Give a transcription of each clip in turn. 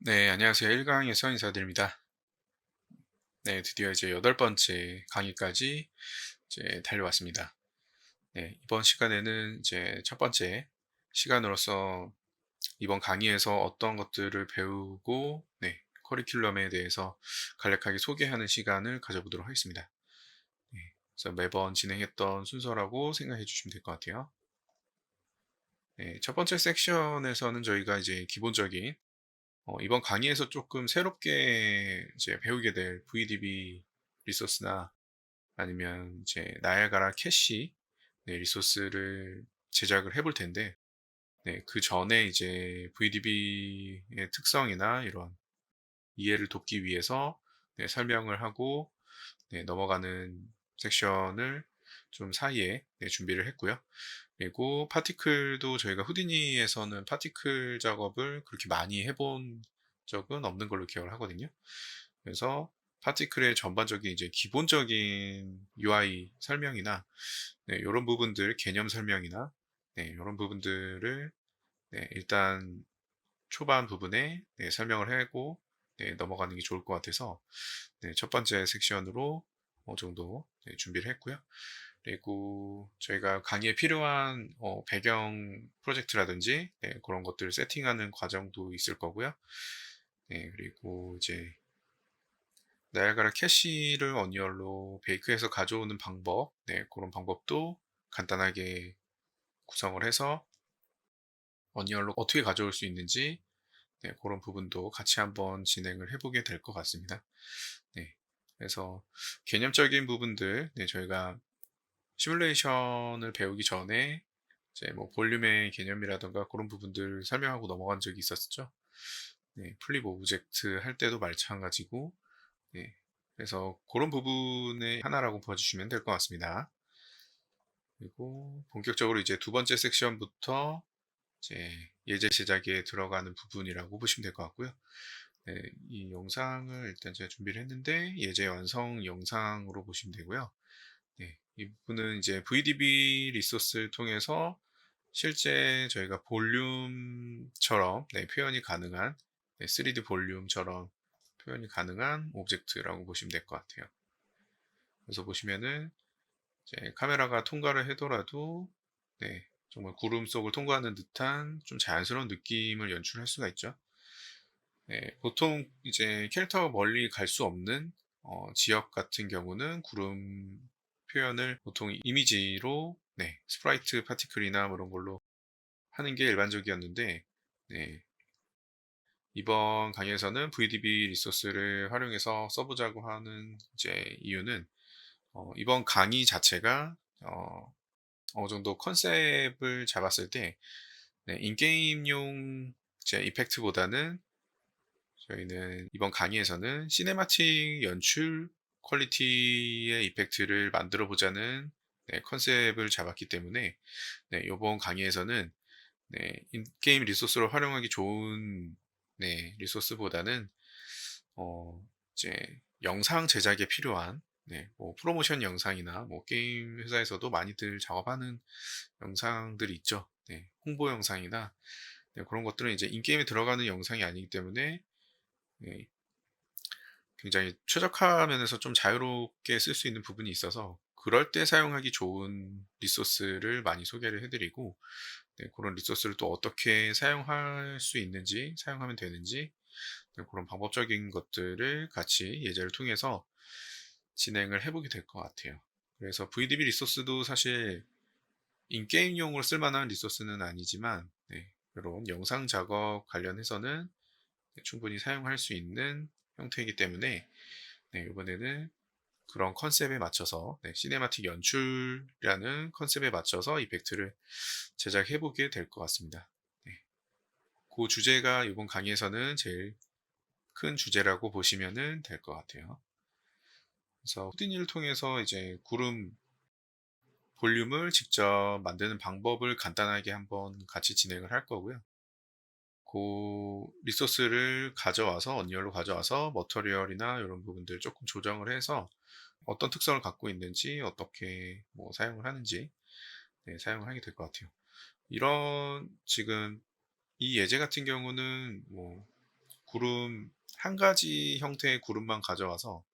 네, 안녕하세요. 1강에서 인사드립니다. 네, 드디어 이제 여덟 번째 강의까지 이제 달려왔습니다. 네, 이번 시간에는 이제 첫 번째 시간으로서 이번 강의에서 어떤 것들을 배우고, 네, 커리큘럼에 대해서 간략하게 소개하는 시간을 가져보도록 하겠습니다. 네, 그래서 매번 진행했던 순서라고 생각해 주시면 될 것 같아요. 네, 첫 번째 섹션에서는 저희가 이제 기본적인 이번 강의에서 조금 새롭게 이제 배우게 될 VDB 리소스나 아니면 이제 나야가라 캐시, 네, 리소스를 제작을 해볼 텐데, 네, 그 전에 이제 VDB의 특성이나 이런 이해를 돕기 위해서 네, 설명을 하고 네, 넘어가는 섹션을 좀 사이에 네, 준비를 했고요. 그리고 파티클도 저희가 후디니에서는 파티클 작업을 그렇게 많이 해본 적은 없는 걸로 기억을 하거든요. 그래서 파티클의 전반적인 이제 기본적인 UI 설명이나 네, 이런 부분들 개념 설명이나 네, 이런 부분들을 네, 일단 초반 부분에 네, 설명을 하고 네, 넘어가는 게 좋을 것 같아서 네, 첫 번째 섹션으로 어느 정도 네, 준비를 했고요. 그리고 저희가 강의에 필요한 배경 프로젝트라든지 네, 그런 것들을 세팅하는 과정도 있을 거고요. 네, 그리고 이제 나야가라 캐시를 어니얼로 베이크해서 가져오는 방법, 네, 그런 방법도 간단하게 구성을 해서 어니얼로 어떻게 가져올 수 있는지 네, 그런 부분도 같이 한번 진행을 해보게 될 것 같습니다. 네, 그래서 개념적인 부분들, 네, 저희가 시뮬레이션을 배우기 전에 이제 뭐 볼륨의 개념이라던가 그런 부분들 설명하고 넘어간 적이 있었죠. 네, 플립 오브젝트 할 때도 마찬가지고, 네, 그래서 그런 부분의 하나라고 봐주시면 될 것 같습니다. 그리고 본격적으로 이제 두 번째 섹션부터 이제 예제 제작에 들어가는 부분이라고 보시면 될 것 같고요. 네, 이 영상을 일단 제가 준비를 했는데 예제 완성 영상으로 보시면 되고요. 네, 이 부분은 이제 VDB 리소스를 통해서 실제 저희가 볼륨처럼 네, 표현이 가능한 네, 3D 볼륨처럼 표현이 가능한 오브젝트라고 보시면 될 것 같아요. 그래서 보시면은 이제 카메라가 통과를 하더라도 네, 정말 구름 속을 통과하는 듯한 좀 자연스러운 느낌을 연출할 수가 있죠. 네, 보통 이제 캐릭터가 멀리 갈 수 없는 지역 같은 경우는 구름 표현을 보통 이미지로 네, 스프라이트 파티클이나 뭐 이런 걸로 하는 게 일반적이었는데 네, 이번 강의에서는 VDB 리소스를 활용해서 써보자고 하는 이제 이유는 이번 강의 자체가 어느 정도 컨셉을 잡았을 때 네, 인게임용 이제 이펙트보다는 저희는 이번 강의에서는 시네마틱 연출 퀄리티의 이펙트를 만들어 보자는 네, 컨셉을 잡았기 때문에 네, 이번 강의에서는 네, 인게임 리소스로 활용하기 좋은 네, 리소스보다는 어, 이제 영상 제작에 필요한 네, 뭐 프로모션 영상이나 뭐 게임 회사에서도 많이들 작업하는 영상들이 있죠. 네, 홍보 영상이나 네, 그런 것들은 이제 인게임에 들어가는 영상이 아니기 때문에 네, 굉장히 최적화 면에서 좀 자유롭게 쓸 수 있는 부분이 있어서 그럴 때 사용하기 좋은 리소스를 많이 소개를 해드리고 네, 그런 리소스를 또 어떻게 사용할 수 있는지 사용하면 되는지 네, 그런 방법적인 것들을 같이 예제를 통해서 진행을 해보게 될 것 같아요. 그래서 VDB 리소스도 사실 인게임용으로 쓸만한 리소스는 아니지만 네, 이런 영상 작업 관련해서는 충분히 사용할 수 있는 형태이기 때문에 네, 이번에는 그런 컨셉에 맞춰서 네, 시네마틱 연출이라는 컨셉에 맞춰서 이펙트를 제작해 보게 될 것 같습니다. 네, 그 주제가 이번 강의에서는 제일 큰 주제라고 보시면 될 것 같아요. 그래서 후디니를 통해서 이제 구름 볼륨을 직접 만드는 방법을 간단하게 한번 같이 진행을 할 거고요. 그 리소스를 가져와서 언리얼로 가져와서 머터리얼이나 이런 부분들 조금 조정을 해서 어떤 특성을 갖고 있는지 어떻게 뭐 사용을 하는지 네, 사용을 하게 될 것 같아요. 이런 지금 이 예제 같은 경우는 뭐 구름 한 가지 형태의 구름만 가져와서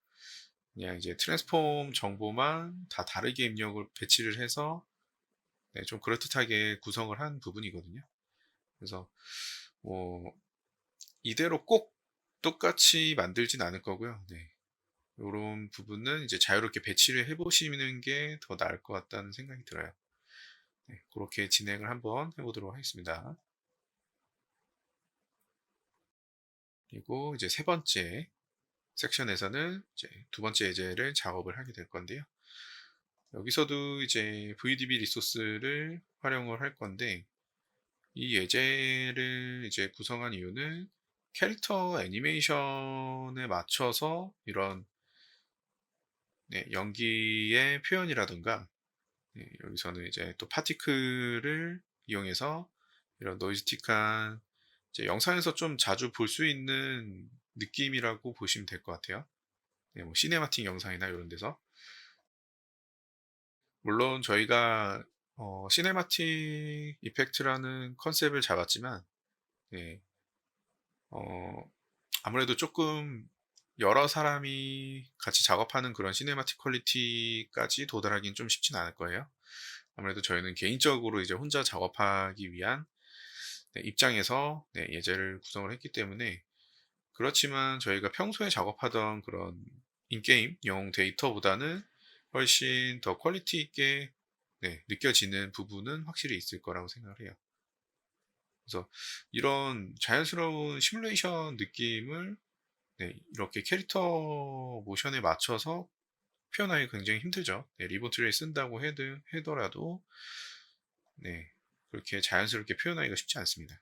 그냥 이제 트랜스폼 정보만 다 다르게 입력을 배치를 해서 네 좀 그럴듯하게 구성을 한 부분이거든요. 그래서 뭐 이대로 꼭 똑같이 만들진 않을 거고요. 네. 요런 부분은 이제 자유롭게 배치를 해 보시는 게 더 나을 것 같다는 생각이 들어요. 네. 고렇게 진행을 한번 해 보도록 하겠습니다. 그리고 이제 세 번째 섹션에서는 이제 두 번째 예제를 작업을 하게 될 건데요. 여기서도 이제 VDB 리소스를 활용을 할 건데 이 예제를 이제 구성한 이유는 캐릭터 애니메이션에 맞춰서 이런 네 연기의 표현이라든가 네 여기서는 이제 또 파티클을 이용해서 이런 노이즈틱한 이제 영상에서 좀 자주 볼 수 있는 느낌이라고 보시면 될 것 같아요. 네 뭐 시네마틱 영상이나 이런 데서. 물론 저희가 시네마틱 이펙트라는 컨셉을 잡았지만 네 어 아무래도 조금 여러 사람이 같이 작업하는 그런 시네마틱 퀄리티까지 도달하기는 좀 쉽진 않을 거예요. 아무래도 저희는 개인적으로 이제 혼자 작업하기 위한 네 입장에서 네 예제를 구성을 했기 때문에 그렇지만 저희가 평소에 작업하던 그런 인게임용 데이터보다는 훨씬 더 퀄리티 있게 네 느껴지는 부분은 확실히 있을 거라고 생각을 해요. 그래서 이런 자연스러운 시뮬레이션 느낌을 네 이렇게 캐릭터 모션에 맞춰서 표현하기 굉장히 힘들죠. 네 리본 트리를 쓴다고 하더라도 네 그렇게 자연스럽게 표현하기가 쉽지 않습니다.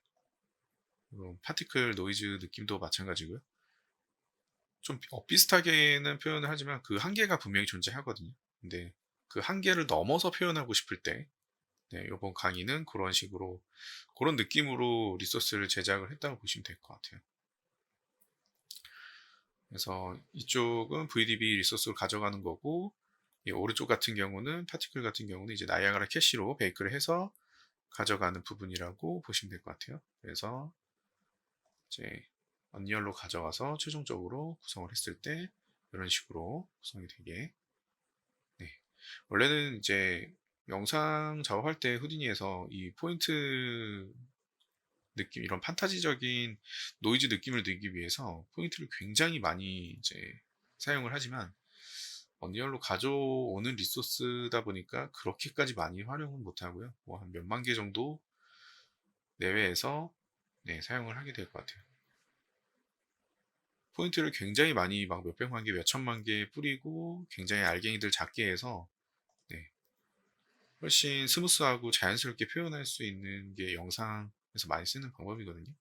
물론 파티클 노이즈 느낌도 마찬가지고요. 좀 비슷하게는 표현을 하지만 그 한계가 분명히 존재하거든요. 근데 그 한계를 넘어서 표현하고 싶을 때 네 요번 강의는 그런 식으로 그런 느낌으로 리소스를 제작을 했다고 보시면 될 것 같아요. 그래서 이쪽은 VDB 리소스를 가져가는 거고 이 오른쪽 같은 경우는 파티클 같은 경우는 이제 나이아가라 캐시로 베이크를 해서 가져가는 부분이라고 보시면 될 것 같아요. 그래서 이제 언리얼로 가져가서 최종적으로 구성을 했을 때 이런 식으로 구성이 되게 네. 원래는 이제 영상 작업할 때 후디니에서 이 포인트 느낌, 이런 판타지적인 노이즈 느낌을 내기 위해서 포인트를 굉장히 많이 이제 사용을 하지만 언리얼로 가져오는 리소스다 보니까 그렇게까지 많이 활용은 못 하고요. 뭐 한 몇만 개 정도 내외에서 네, 사용을 하게 될 것 같아요. 포인트를 굉장히 많이 막 몇백만 개, 몇천만 개 뿌리고 굉장히 알갱이들 작게 해서 네, 훨씬 스무스하고 자연스럽게 표현할 수 있는 게 영상에서 많이 쓰는 방법이거든요.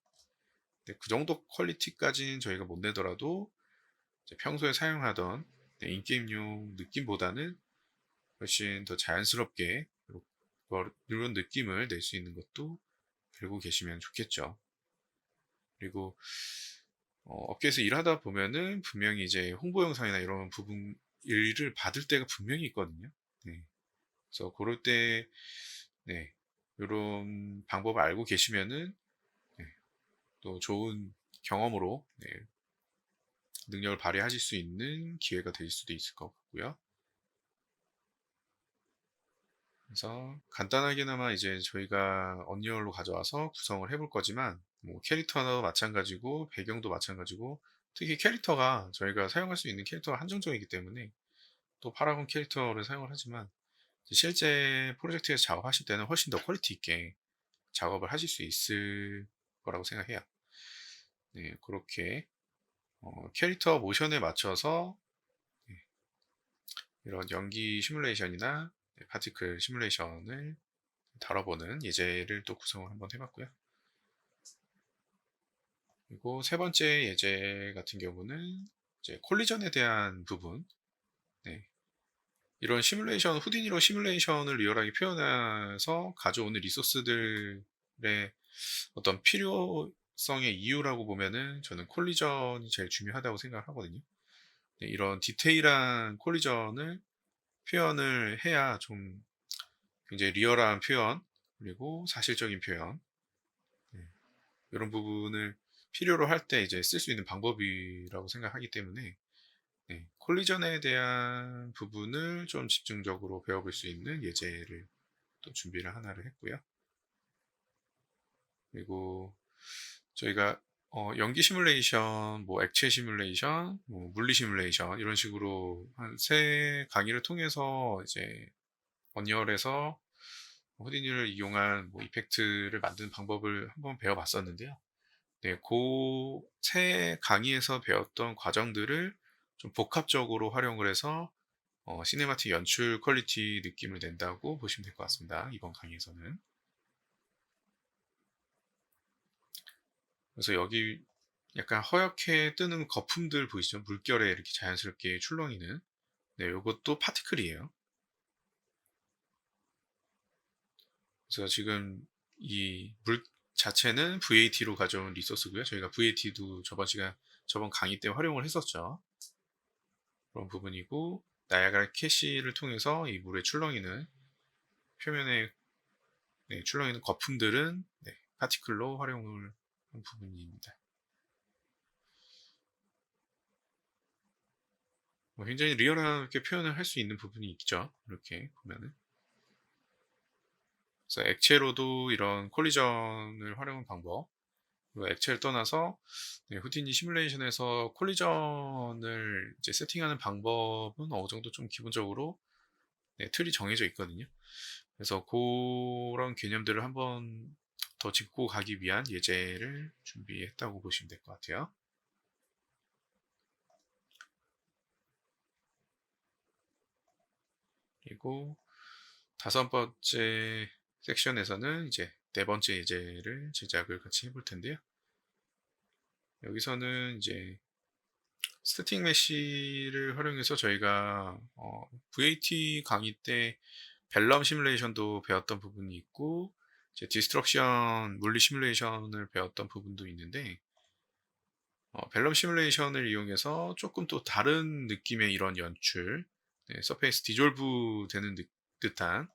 근데 그 정도 퀄리티까지는 저희가 못 내더라도 이제 평소에 사용하던 네, 인게임용 느낌보다는 훨씬 더 자연스럽게 이런 느낌을 낼 수 있는 것도 알고 계시면 좋겠죠. 그리고 업계에서 일하다 보면은 분명히 이제 홍보 영상이나 이런 부분 일을 받을 때가 분명히 있거든요. 네. 그래서 그럴 때 네. 요런 방법을 알고 계시면은 네. 또 좋은 경험으로 네. 능력을 발휘하실 수 있는 기회가 될 수도 있을 것 같고요. 그래서 간단하게나마 이제 저희가 언리얼로 가져와서 구성을 해볼 거지만 뭐 캐릭터도 마찬가지고 배경도 마찬가지고 특히 캐릭터가 저희가 사용할 수 있는 캐릭터가 한정적이기 때문에 또 파라곤 캐릭터를 사용을 하지만 실제 프로젝트에서 작업하실 때는 훨씬 더 퀄리티 있게 작업을 하실 수 있을 거라고 생각해요. 네, 그렇게 캐릭터 모션에 맞춰서 네, 이런 연기 시뮬레이션이나 네, 파티클 시뮬레이션을 다뤄보는 예제를 또 구성을 한번 해봤고요. 그리고 세 번째 예제 같은 경우는 이제 콜리전에 대한 부분, 네, 이런 시뮬레이션, 후디니로 시뮬레이션을 리얼하게 표현해서 가져오는 리소스들의 어떤 필요성의 이유라고 보면은 저는 콜리전이 제일 중요하다고 생각을 하거든요. 네, 이런 디테일한 콜리전을 표현을 해야 좀 굉장히 리얼한 표현, 그리고 사실적인 표현, 네, 이런 부분을 필요로 할 때 이제 쓸 수 있는 방법이라고 생각하기 때문에 콜리전에 대한 부분을 좀 집중적으로 배워볼 수 있는 예제를 또 준비를 하나를 했고요. 그리고 저희가 연기 시뮬레이션, 뭐 액체 시뮬레이션, 뭐 물리 시뮬레이션 이런 식으로 한 세 강의를 통해서 이제 언리얼에서 후디니를 이용한 뭐 이펙트를 만드는 방법을 한번 배워봤었는데요. 네, 그 세 강의에서 배웠던 과정들을 좀 복합적으로 활용을 해서 시네마틱 연출 퀄리티 느낌을 낸다고 보시면 될 것 같습니다. 이번 강의에서는. 그래서 여기 약간 허옇게 뜨는 거품들 보이시죠? 물결에 이렇게 자연스럽게 출렁이는. 네, 요것도 파티클이에요. 그래서 지금 이 물 자체는 VAT로 가져온 리소스고요. 저희가 VAT도 저번 강의 때 활용을 했었죠. 그런 부분이고, 나이아가라 캐시를 통해서 이 물에 출렁이는 표면에 출렁이는 거품들은 파티클로 활용을 한 부분입니다. 뭐 굉장히 리얼하게 표현을 할 수 있는 부분이 있죠. 이렇게 보면은. 그래서 액체로도 이런 콜리전을 활용한 방법, 그리고 액체를 떠나서 후디니 시뮬레이션에서 콜리전을 이제 세팅하는 방법은 어느 정도 좀 기본적으로 틀이 정해져 있거든요. 그래서 그런 개념들을 한번 더 짚고 가기 위한 예제를 준비했다고 보시면 될 것 같아요. 그리고 다섯 번째 섹션에서는 이제 네 번째 예제를 제작을 같이 해볼 텐데요. 여기서는 이제 스태틱 메쉬를 활용해서 저희가 VAT 강의 때 벨럼 시뮬레이션도 배웠던 부분이 있고 이제 디스트럭션 물리 시뮬레이션을 배웠던 부분도 있는데 벨럼 시뮬레이션을 이용해서 조금 또 다른 느낌의 이런 연출, 서페이스 디졸브 되는 듯한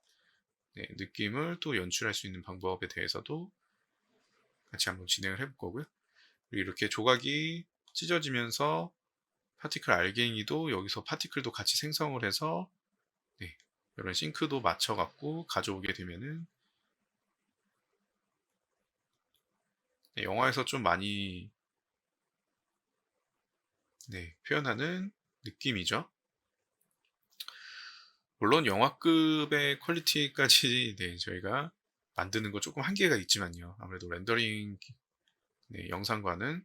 느낌을 또 연출할 수 있는 방법에 대해서도 같이 한번 진행을 해볼 거고요. 그리고 이렇게 조각이 찢어지면서 파티클 알갱이도 여기서 파티클도 같이 생성을 해서 이런 싱크도 맞춰갖고 가져오게 되면은 영화에서 좀 많이 표현하는 느낌이죠. 물론 영화급의 퀄리티까지 저희가 만드는 거 조금 한계가 있지만요. 아무래도 렌더링 영상과는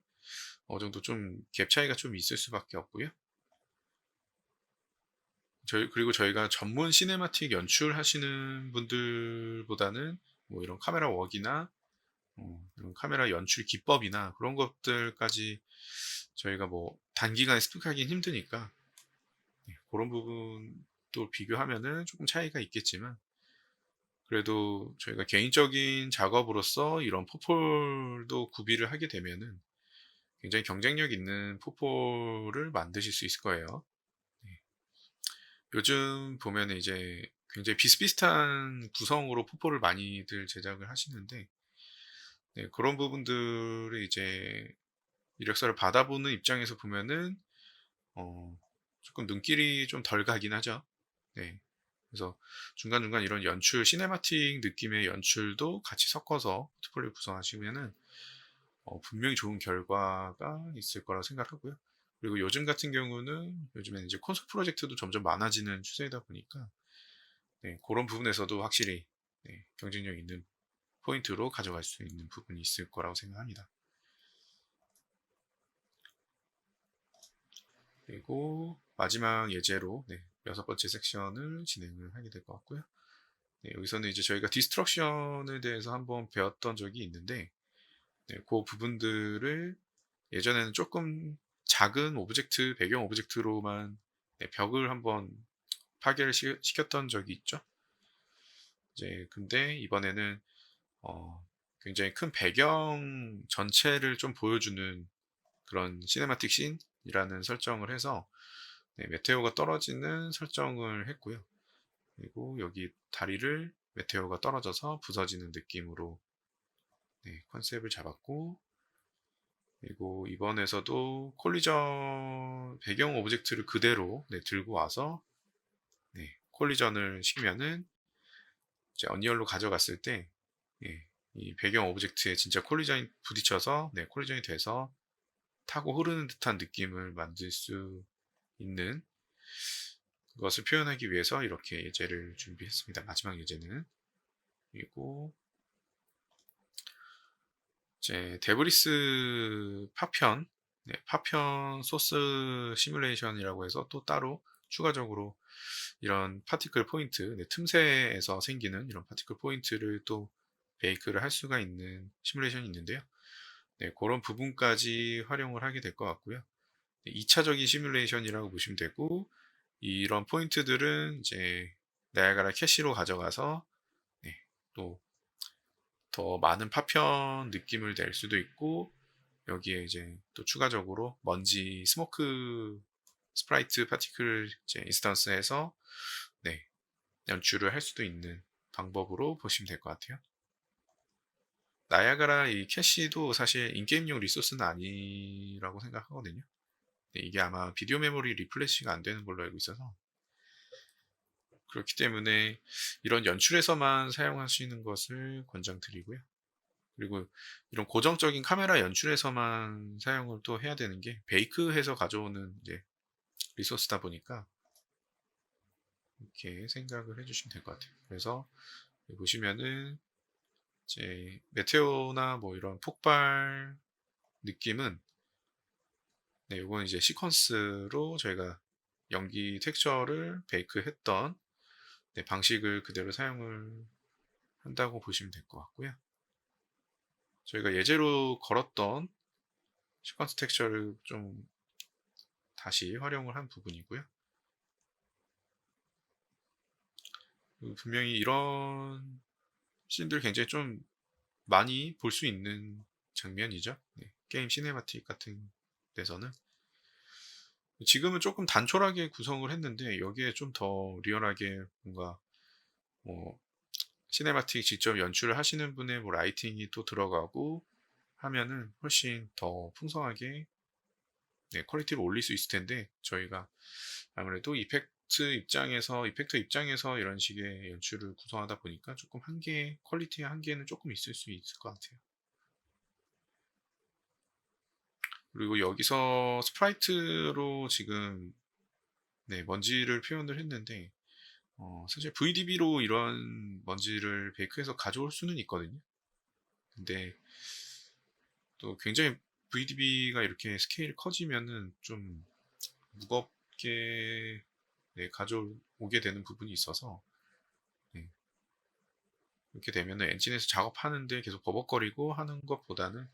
어느 정도 좀 갭 차이가 좀 있을 수밖에 없고요. 그리고 저희가 전문 시네마틱 연출하시는 분들보다는 뭐 이런 카메라 웍이나 이런 카메라 연출 기법이나 그런 것들까지 저희가 뭐 단기간에 습득하기는 힘드니까 그런 부분도 비교하면은 조금 차이가 있겠지만 그래도 저희가 개인적인 작업으로서 이런 포폴도 구비를 하게 되면은 굉장히 경쟁력 있는 포폴을 만드실 수 있을 거예요. 요즘 보면은 이제 굉장히 비슷비슷한 구성으로 포폴을 많이들 제작을 하시는데 그런 부분들을 이제 이력서를 받아보는 입장에서 보면은 어, 조금 눈길이 좀 덜 가긴 하죠. 네. 그래서 중간중간 이런 연출, 시네마틱 느낌의 연출도 같이 섞어서 포트폴리오 구성하시면은 분명히 좋은 결과가 있을 거라고 생각하고요. 그리고 요즘 같은 경우는 요즘에는 이제 콘솔 프로젝트도 점점 많아지는 추세이다 보니까 그런 부분에서도 확실히 경쟁력 있는 포인트로 가져갈 수 있는 부분이 있을 거라고 생각합니다. 그리고 마지막 예제로 여섯 번째 섹션을 진행을 하게 될 것 같고요. 여기서는 이제 저희가 디스트럭션에 대해서 한번 배웠던 적이 있는데 그 부분들을 예전에는 조금 작은 오브젝트, 배경 오브젝트로만 벽을 한번 파괴를 시켰던 적이 있죠. 이제 근데 이번에는 굉장히 큰 배경 전체를 좀 보여주는 그런 시네마틱 씬이라는 설정을 해서 메테오가 떨어지는 설정을 했고요. 그리고 여기 다리를 메테오가 떨어져서 부서지는 느낌으로 컨셉을 잡았고 그리고 이번에서도 콜리전 배경 오브젝트를 그대로 들고 와서 콜리전을 시키면은 이제 언리얼로 가져갔을 때 이 배경 오브젝트에 진짜 콜리전이 부딪혀서 콜리전이 돼서 타고 흐르는 듯한 느낌을 만들 수 있는 것을 표현하기 위해서 이렇게 예제를 준비했습니다. 마지막 예제는. 그리고 이제 데브리스 파편, 파편 소스 시뮬레이션이라고 해서 또 따로 추가적으로 이런 파티클 포인트, 틈새에서 생기는 이런 파티클 포인트를 또 베이크를 할 수가 있는 시뮬레이션이 있는데요. 그런 부분까지 활용을 하게 될 것 같고요. 2차적인 시뮬레이션이라고 보시면 되고, 이런 포인트들은 이제 나이아가라 캐시로 가져가서 또 더 많은 파편 느낌을 낼 수도 있고, 여기에 이제 또 추가적으로 먼지 스모크 스프라이트 파티클 이제 인스턴스에서 연출을 할 수도 있는 방법으로 보시면 될 것 같아요. 나이아가라 이 캐시도 사실 인게임용 리소스는 아니라고 생각하거든요. 이게 아마 비디오 메모리 리플래시가 안 되는 걸로 알고 있어서, 그렇기 때문에 이런 연출에서만 사용하시는 것을 권장드리고요. 그리고 이런 고정적인 카메라 연출에서만 사용을 또 해야 되는 게 베이크해서 가져오는 이제 리소스다 보니까 이렇게 생각을 해주시면 될 것 같아요. 그래서 보시면은 이제 메테오나 뭐 이런 폭발 느낌은 이건 이제 시퀀스로 저희가 연기 텍스처를 베이크했던 방식을 그대로 사용을 한다고 보시면 될 것 같고요. 저희가 예제로 걸었던 시퀀스 텍스처를 좀 다시 활용을 한 부분이고요. 분명히 이런 씬들 굉장히 좀 많이 볼 수 있는 장면이죠. 게임 시네마틱 같은 데서는. 지금은 조금 단촐하게 구성을 했는데 여기에 좀 더 리얼하게 뭔가 뭐 시네마틱 직접 연출을 하시는 분의 뭐 라이팅이 또 들어가고 하면은 훨씬 더 풍성하게 퀄리티를 올릴 수 있을 텐데, 저희가 아무래도 이펙터 입장에서 이런 식의 연출을 구성하다 보니까 조금 퀄리티의 한계는 조금 있을 수 있을 것 같아요. 그리고 여기서 스프라이트로 지금 먼지를 표현을 했는데, 사실 VDB로 이런 먼지를 베이크해서 가져올 수는 있거든요. 근데 또 굉장히 VDB가 이렇게 스케일이 커지면은 좀 무겁게 가져오게 되는 부분이 있어서, 이렇게 되면은 엔진에서 작업하는데 계속 버벅거리고 하는 것보다는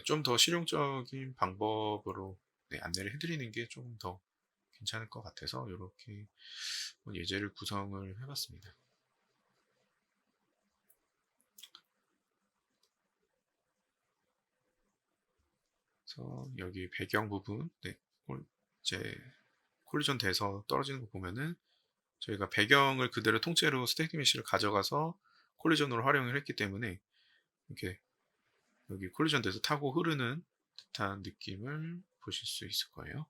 좀 더 실용적인 방법으로 안내를 해드리는 게 조금 더 괜찮을 것 같아서 이렇게 예제를 구성을 해봤습니다. 그래서 여기 배경 부분, 이제 콜리전 돼서 떨어지는 거 보면은 저희가 배경을 그대로 통째로 스테이트 메시를 가져가서 콜리전으로 활용을 했기 때문에 이렇게 여기 콜리전 돼서 타고 흐르는 듯한 느낌을 보실 수 있을 거예요.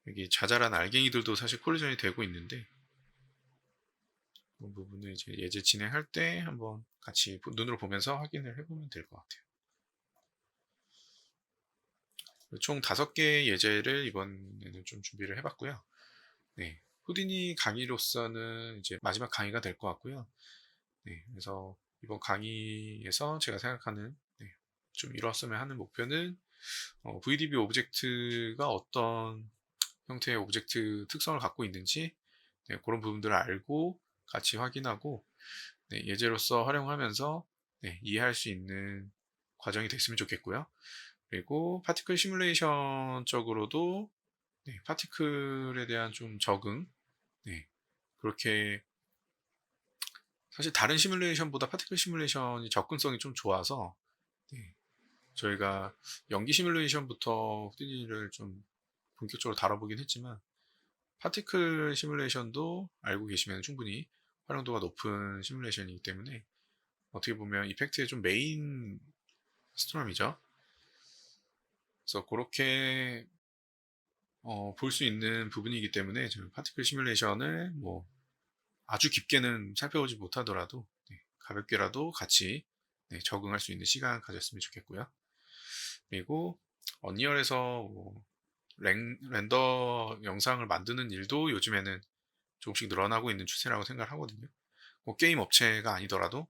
여기 자잘한 알갱이들도 사실 콜리전이 되고 있는데, 그 부분을 이제 예제 진행할 때 한번 같이 눈으로 보면서 확인을 해보면 될 것 같아요. 총 5개의 예제를 이번에는 좀 준비를 해봤고요. 후디니 강의로서는 이제 마지막 강의가 될 것 같고요. 그래서 이번 강의에서 제가 생각하는 좀 이뤘으면 하는 목표는 VDB 오브젝트가 어떤 형태의 오브젝트 특성을 갖고 있는지 그런 부분들을 알고 같이 확인하고 예제로서 활용하면서 이해할 수 있는 과정이 됐으면 좋겠고요. 그리고 파티클 시뮬레이션 쪽으로도 파티클에 대한 좀 적응, 그렇게 사실 다른 시뮬레이션보다 파티클 시뮬레이션이 접근성이 좀 좋아서 저희가 연기 시뮬레이션부터 후디니를 좀 본격적으로 다뤄보긴 했지만, 파티클 시뮬레이션도 알고 계시면 충분히 활용도가 높은 시뮬레이션이기 때문에 어떻게 보면 이펙트의 좀 메인 스트럼이죠. 그래서 그렇게 볼 수 있는 부분이기 때문에 저는 파티클 시뮬레이션을 뭐 아주 깊게는 살펴보지 못하더라도 가볍게라도 같이 적응할 수 있는 시간 가졌으면 좋겠고요. 그리고 언리얼에서 뭐 렌더 영상을 만드는 일도 요즘에는 조금씩 늘어나고 있는 추세라고 생각을 하거든요. 뭐 게임 업체가 아니더라도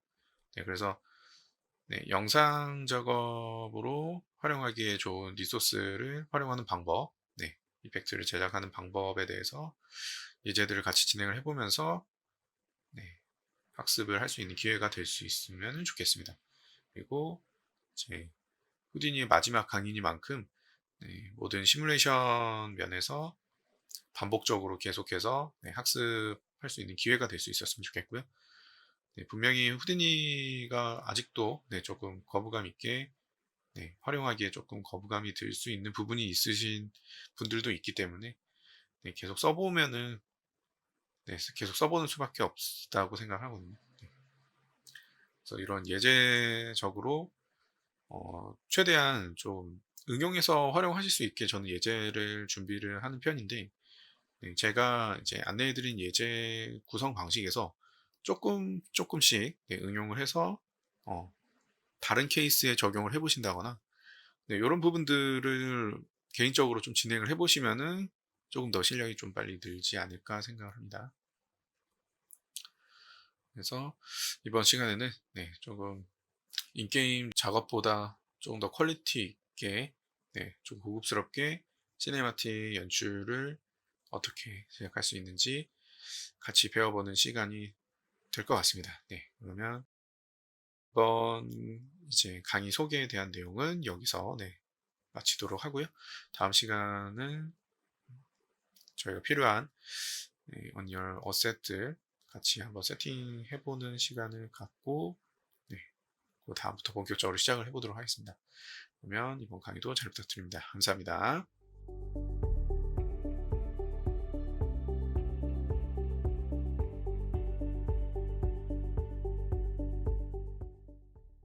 그래서 영상 작업으로 활용하기에 좋은 리소스를 활용하는 방법, 이펙트를 제작하는 방법에 대해서 예제들을 같이 진행을 해보면서 학습을 할 수 있는 기회가 될 수 있으면 좋겠습니다. 그리고 이제 후디니의 마지막 강의니만큼 모든 시뮬레이션 면에서 반복적으로 계속해서 학습할 수 있는 기회가 될 수 있었으면 좋겠고요. 분명히 후디니가 아직도 조금 거부감 있게 활용하기에 조금 거부감이 들 수 있는 부분이 있으신 분들도 있기 때문에 계속 써보면은 계속 써보는 수밖에 없다고 생각하거든요. 그래서 이런 예제적으로 최대한 좀 응용해서 활용하실 수 있게 저는 예제를 준비를 하는 편인데 제가 이제 안내해드린 예제 구성 방식에서 조금씩 응용을 해서 어, 다른 케이스에 적용을 해보신다거나 이런 부분들을 개인적으로 좀 진행을 해보시면은 조금 더 실력이 좀 빨리 늘지 않을까 생각을 합니다. 그래서 이번 시간에는 조금 인게임 작업보다 조금 더 퀄리티 있게 좀 고급스럽게 시네마틱 연출을 어떻게 제작할 수 있는지 같이 배워보는 시간이 될 것 같습니다. 그러면 이번 이제 강의 소개에 대한 내용은 여기서 마치도록 하고요. 다음 시간은 저희가 필요한 언리얼 어셋들 같이 한번 세팅해보는 시간을 갖고 그 다음부터 본격적으로 시작을 해보도록 하겠습니다. 그러면 이번 강의도 잘 부탁드립니다. 감사합니다.